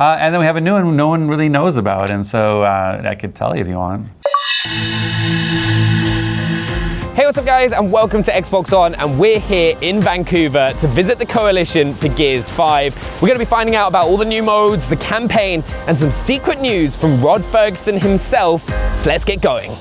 And then we have a new one no one really knows about, and so I could tell you if you want. Hey, what's up guys, and welcome to Xbox On, and we're here in Vancouver to visit the Coalition for Gears 5. We're going to be finding out about all the new modes, the campaign, and some secret news from Rod Fergusson himself, so let's get going.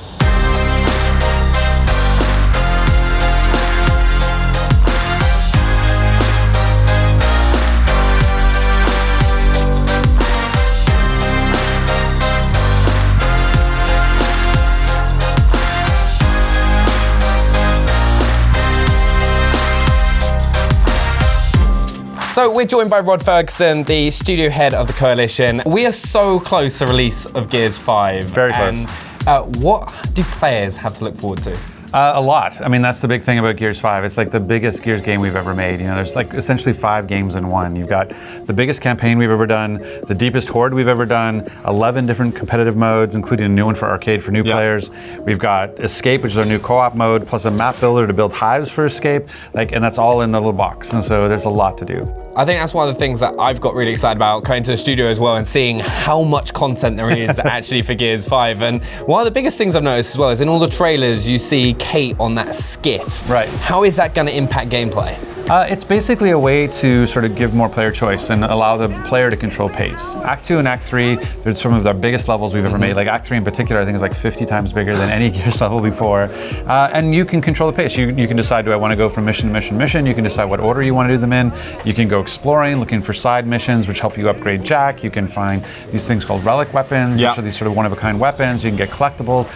So we're joined by Rod Fergusson, the studio head of the Coalition. We are so close to release of Gears 5. Very close. And what do players have to look forward to? A lot. I mean, that's the big thing about Gears 5. It's like the biggest Gears game we've ever made. You know, there's like essentially 5 games in one. You've got the biggest campaign we've ever done, the deepest horde we've ever done, 11 different competitive modes, including a new one for arcade for new players. We've got Escape, which is our new co-op mode, plus a map builder to build hives for Escape. And that's all in the little box. And so there's a lot to do. I think that's one of the things that I've got really excited about, going to the studio as well and seeing how much content there is actually for Gears 5. And one of the biggest things I've noticed as well is in all the trailers, you see Kate on that skiff. Right. How is that going to impact gameplay? It's basically a way to sort of give more player choice and allow the player to control pace. Act 2 and Act 3, they're some of the biggest levels we've ever made. Like Act 3 in particular, I think is like 50 times bigger than any Gears level before. And you can control the pace. You can decide, do I want to go from mission to mission to mission? You can decide what order you want to do them in. You can go exploring, looking for side missions, which help you upgrade Jack. You can find these things called relic weapons, which are these sort of one-of-a-kind weapons. You can get collectibles.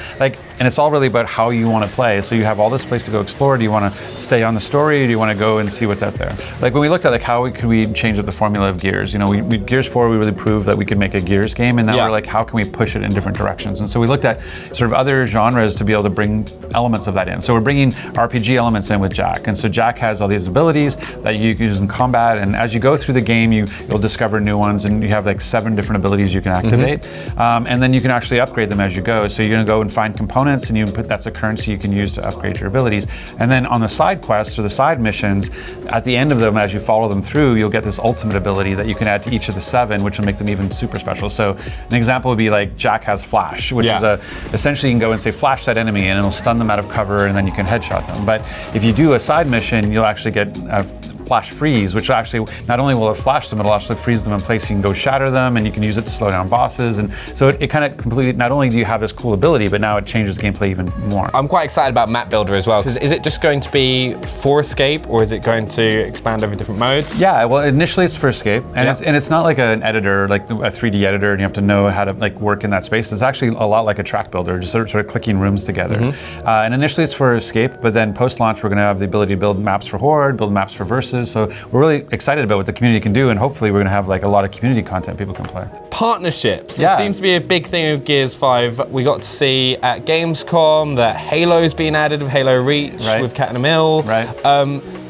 And it's all really about how you want to play. So you have all this place to go explore. Do you want to stay on the story, or do you want to go and see what's out there? Like when we looked at how could we change up the formula of Gears, you know, we Gears 4, we really proved that we could make a Gears game, and now we're like, how can we push it in different directions? And so we looked at sort of other genres to be able to bring elements of that in. So we're bringing RPG elements in with Jack, and so Jack has all these abilities that you can use in combat, and as you go through the game, you'll discover new ones, and you have like 7 different abilities you can activate, and then you can actually upgrade them as you go. So you're going to go and find components, and you put that's a currency you can use to upgrade your abilities. And then on the side quests or the side missions, at the end of them, as you follow them through, you'll get this ultimate ability that you can add to each of the 7, which will make them even super special. So an example would be like Jack has Flash, which is essentially you can go and say flash that enemy and it'll stun them out of cover, and then you can headshot them. But if you do a side mission, you'll actually get flash freeze, which actually not only will it flash them, it'll actually freeze them in place. You can go shatter them, and you can use it to slow down bosses. And so it kind of completely, not only do you have this cool ability, but now it changes the gameplay even more. I'm quite excited about Map Builder as well, because is it just going to be for Escape, or is it going to expand over different modes? Yeah, well, initially it's for Escape, and it's not like an editor, like a 3D editor, and you have to know how to like work in that space. It's actually a lot like a track builder, just sort of clicking rooms together. And initially it's for Escape, but then post-launch we're going to have the ability to build maps for Horde, build maps for Versus. So we're really excited about what the community can do, and hopefully we're going to have like a lot of community content people can play. Partnerships. It seems to be a big thing of Gears 5. We got to see at Gamescom that Halo's been added with Halo Reach, with Cat and Mill.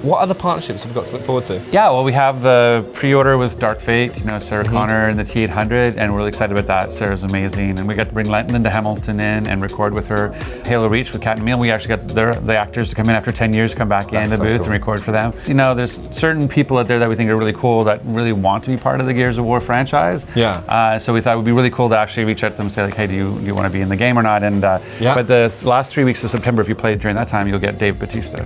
What other partnerships have we got to look forward to? Yeah, well, we have the pre-order with Dark Fate, you know, Sarah Connor and the T-800, and we're really excited about that. Sarah's amazing, and we got to bring Linda Hamilton in and record with her. Halo Reach with Cat and Mill, we actually got the actors to come in after 10 years, come back in the booth and record for them. You know, there's certain people out there that we think are really cool that really want to be part of the Gears of War franchise. So we thought it would be really cool to actually reach out to them and say like, hey, do you want to be in the game or not? And but the last 3 weeks of September, if you play during that time, you'll get Dave Bautista.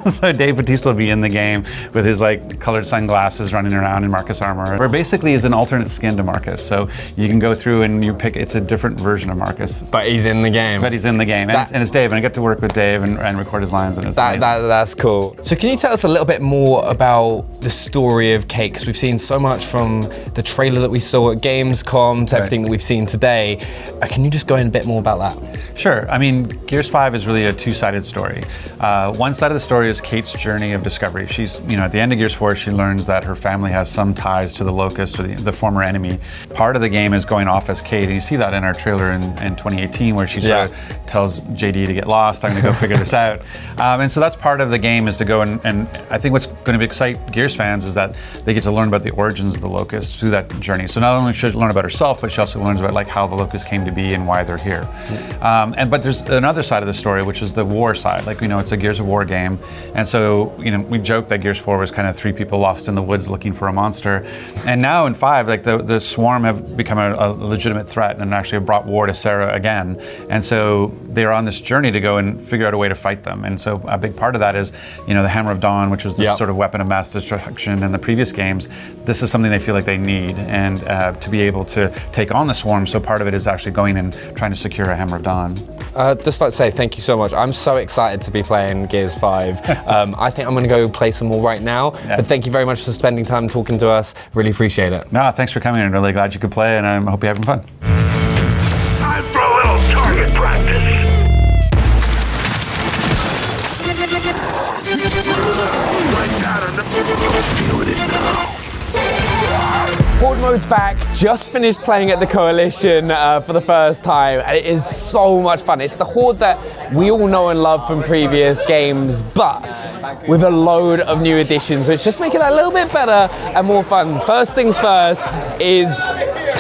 So Dave Bautista will be in the game with his like colored sunglasses running around in Marcus armor. Where basically is an alternate skin to Marcus. So you can go through and you pick, it's a different version of Marcus. But he's in the game. But he's in the game. And it's Dave, and I get to work with Dave and record his lines, and it's that's cool. So can you tell us a little bit more about the story of Kate? Because we've seen so much from the trailer that we saw at Gamescom to everything that we've seen today. Can you just go in a bit more about that? Sure. I mean, Gears 5 is really a two-sided story. One side of the story is Kate's journey of discovery. She's, you know, at the end of Gears 4, she learns that her family has some ties to the Locust, or the former enemy. Part of the game is going off as Kate, and you see that in our trailer in 2018, where she sort of tells JD to get lost, I'm gonna go figure this out. And so that's part of the game, is to go and I think what's gonna excite Gears fans is that they get to learn about the origins of the Locust through that journey. So not only should she learn about herself, but she also learns about like how the Locust came to be and why they're here. But there's another side of the story, which is the war side. Like, you know, it's a Gears of War game. game. And so, we joked that Gears 4 was kind of 3 people lost in the woods looking for a monster. And now in 5, like the Swarm have become a legitimate threat and actually have brought war to Sarah again. And so they're on this journey to go and figure out a way to fight them. And so a big part of that is, the Hammer of Dawn, which was this sort of weapon of mass destruction in the previous games. This is something they feel like they need, and to be able to take on the Swarm. So part of it is actually going and trying to secure a Hammer of Dawn. Just like to say thank you so much. I'm so excited to be playing Gears 5. I think I'm going to go play some more right now. Yeah. But thank you very much for spending time talking to us. Really appreciate it. No, thanks for coming. I'm really glad you could play, and I hope you're having fun. Time for a little target practice. Like that, I'm feeling it now. Horde mode's back, just finished playing at the Coalition for the first time, and it is so much fun. It's the Horde that we all know and love from previous games, but with a load of new additions, which just make it a little bit better and more fun. First things first is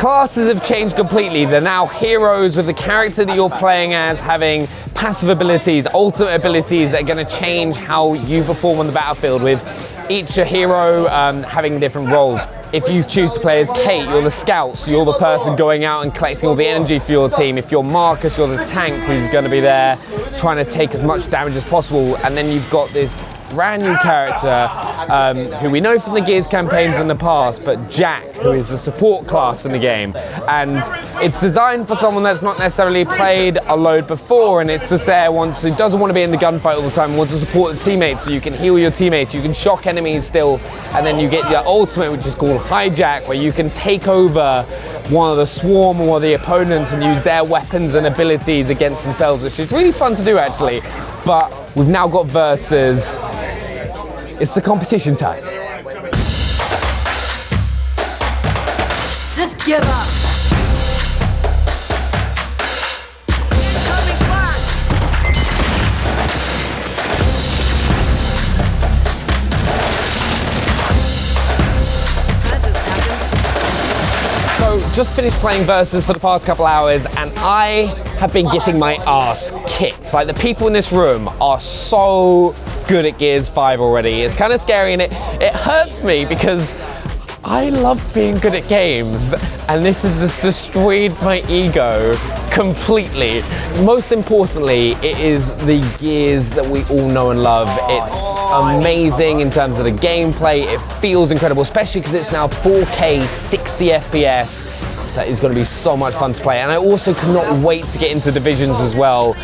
classes have changed completely. They're now heroes, with the character that you're playing as having passive abilities, ultimate abilities that are going to change how you perform on the battlefield, with each a hero having different roles. If you choose to play as Kate, you're the scout, so you're the person going out and collecting all the energy for your team. If you're Marcus, you're the tank who's going to be there trying to take as much damage as possible. And then you've got this brand new character who we know from the Gears campaigns in the past, but Jack, who is the support class in the game. And it's designed for someone that's not necessarily played a load before, and it's just there who doesn't want to be in the gunfight all the time, wants to support the teammates, so you can heal your teammates, you can shock enemies still, and then you get the ultimate, which is called Hijack, where you can take over one of the Swarm or the opponents and use their weapons and abilities against themselves, which is really fun to do actually. But we've now got versus. It's the competition time. Just give up. Just finished playing Versus for the past couple hours, and I have been getting my ass kicked. Like, the people in this room are so good at Gears 5 already. It's kind of scary, and it hurts me because I love being good at games, and this has just destroyed my ego completely. Most importantly, it is the Gears that we all know and love. It's amazing in terms of the gameplay. It feels incredible, especially because it's now 4K 60 FPS. That is going to be so much fun to play. And I also cannot wait to get into Divisions as well,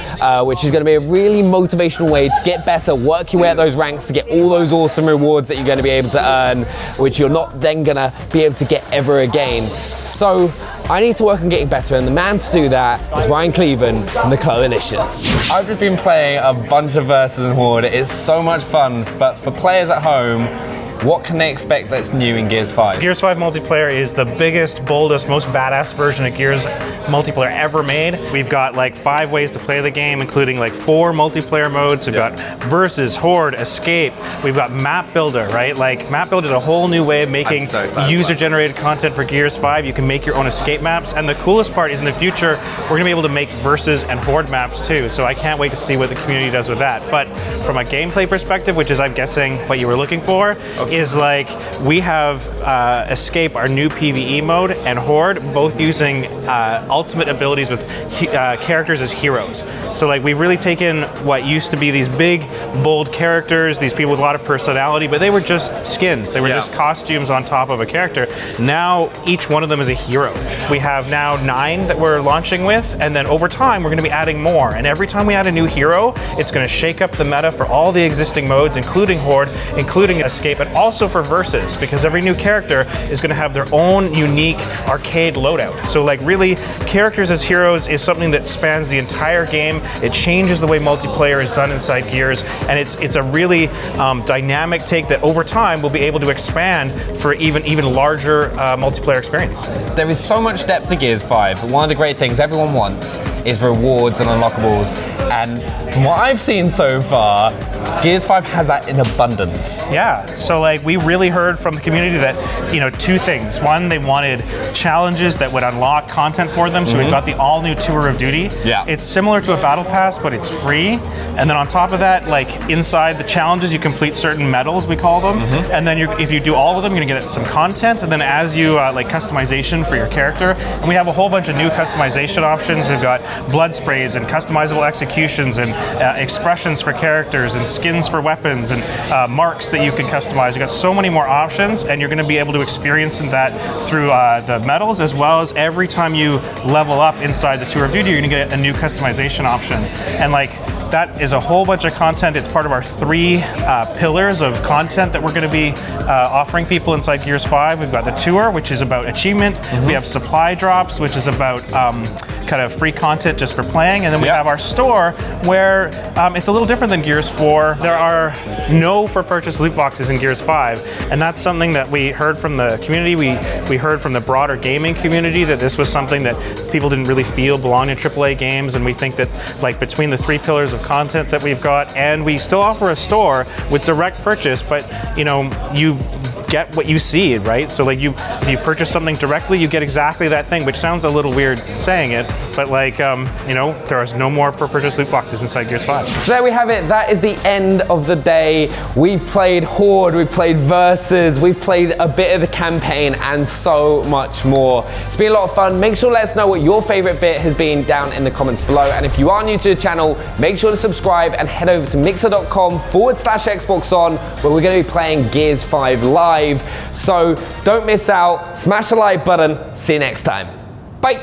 which is going to be a really motivational way to get better, work your way at those ranks to get all those awesome rewards that you're going to be able to earn, which you're not then going to be able to get ever again. So I need to work on getting better, and the man to do that is Ryan Cleven from the Coalition. I've just been playing a bunch of Versus and Horde. It's so much fun, but for players at home, what can they expect that's new in Gears 5? Gears 5 multiplayer is the biggest, boldest, most badass version of Gears multiplayer ever made. We've got like 5 ways to play the game, including like 4 multiplayer modes. We've got Versus, Horde, Escape. We've got Map Builder, right? Like, Map Builder is a whole new way of making user-generated content for Gears 5. You can make your own escape maps, and the coolest part is in the future, we're gonna be able to make Versus and Horde maps too, so I can't wait to see what the community does with that. But from a gameplay perspective, which is, I'm guessing, what you were looking for, is like, we have Escape, our new PvE mode, and Horde, both using ultimate abilities with characters as heroes. So like, we've really taken what used to be these big, bold characters, these people with a lot of personality, but they were just skins. They were just costumes on top of a character. Now, each one of them is a hero. We have now 9 that we're launching with, and then over time, we're gonna be adding more. And every time we add a new hero, it's gonna shake up the meta for all the existing modes, including Horde, including Escape, and also for Versus, because every new character is going to have their own unique arcade loadout. So like, really, characters as heroes is something that spans the entire game. It changes the way multiplayer is done inside Gears, and it's a really dynamic take that over time will be able to expand for even larger multiplayer experience. There is so much depth to Gears 5, but one of the great things everyone wants is rewards and unlockables. And from what I've seen so far, Gears 5 has that in abundance. Yeah, so like we really heard from the community that, you know, two things. One, they wanted challenges that would unlock content for them. So we've got the all new Tour of Duty. Yeah. It's similar to a battle pass, but it's free. And then on top of that, like inside the challenges, you complete certain medals, we call them. And then if you do all of them, you're gonna get some content. And then as you like customization for your character, and we have a whole bunch of new customization options. We've got blood sprays and customizable executions and expressions for characters and skins for weapons and marks that you can customize. You've got so many more options, and you're going to be able to experience that through the medals, as well as every time you level up inside the Tour of Duty, you're going to get a new customization option. And like that is a whole bunch of content. It's part of our 3 pillars of content that we're going to be offering people inside Gears 5. We've got the tour, which is about achievement. We have supply drops, which is about kind of free content just for playing. And then we have our store, where it's a little different than Gears 4. There are no for purchase loot boxes in Gears 5. And that's something that we heard from the community. We heard from the broader gaming community that this was something that people didn't really feel belonged in AAA games. And we think that like between the 3 pillars of content that we've got, and we still offer a store with direct purchase, but you know, you get what you see, right? So like if you purchase something directly, you get exactly that thing, which sounds a little weird saying it, but like, you know, there is no more for purchase loot boxes inside Gears 5. So there we have it. That is the end of the day. We've played Horde, we've played Versus, we've played a bit of the campaign, and so much more. It's been a lot of fun. Make sure to let us know what your favorite bit has been down in the comments below. And if you are new to the channel, make sure to subscribe and head over to mixer.com/XboxOn, where we're going to be playing Gears 5 live. So don't miss out. Smash the like button. See you next time. Bye.